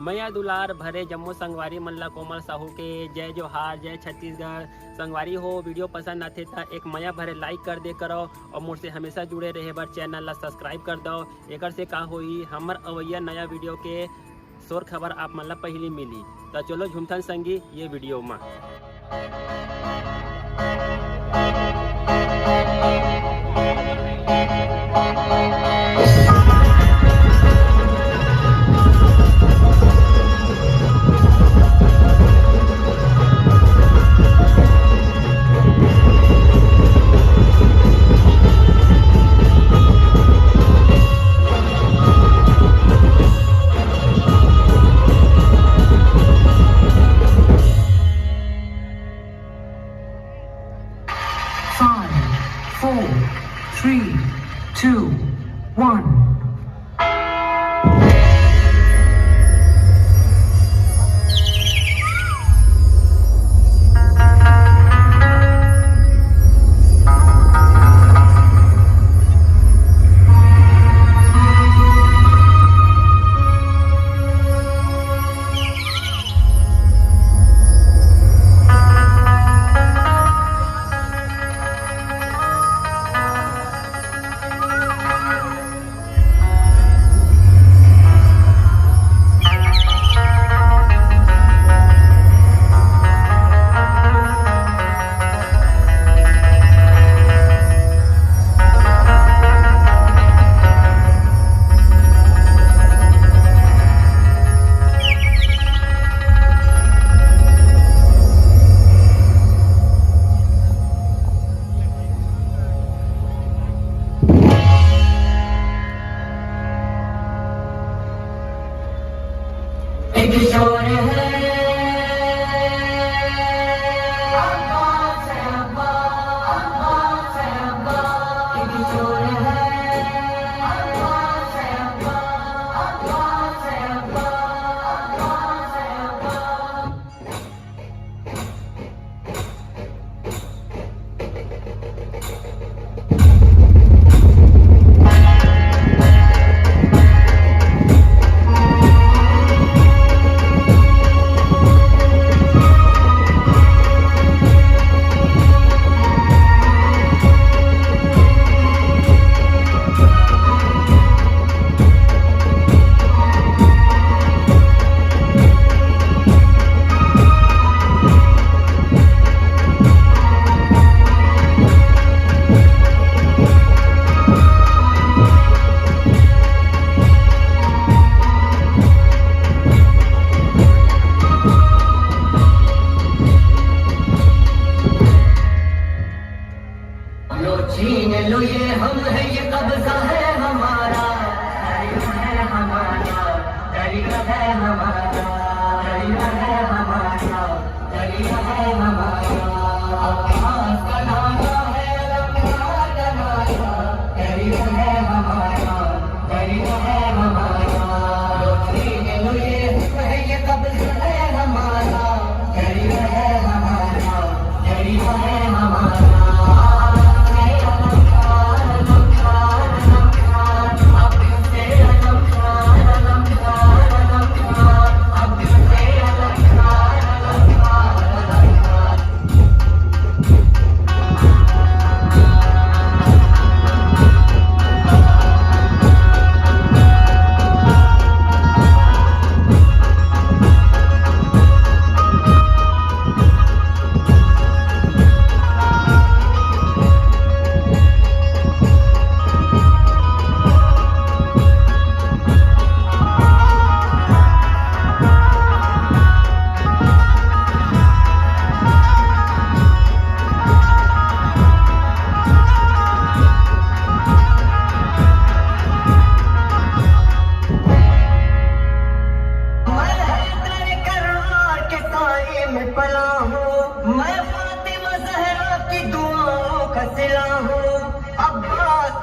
मैया दुलार भरे जम्मू संगवारी मल्ला कोमल साहू के जय जोहार, जय छत्तीसगढ़। संगवारी हो वीडियो पसंद आते था एक मैया भरे लाइक कर दे करो और मुझसे हमेशा जुड़े रहे बर चैनल ला सब्सक्राइब कर दो। एक से का होई हमर अवैया नया वीडियो के शोर खबर आप मन ला पहली मिली। तो चलो झुमथन संगी ये वीडियो में।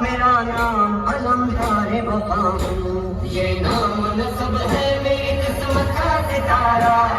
मेरा नाम अलमदार वफा हूँ, ये नाम सब है मेरी किस्मत का सितारा।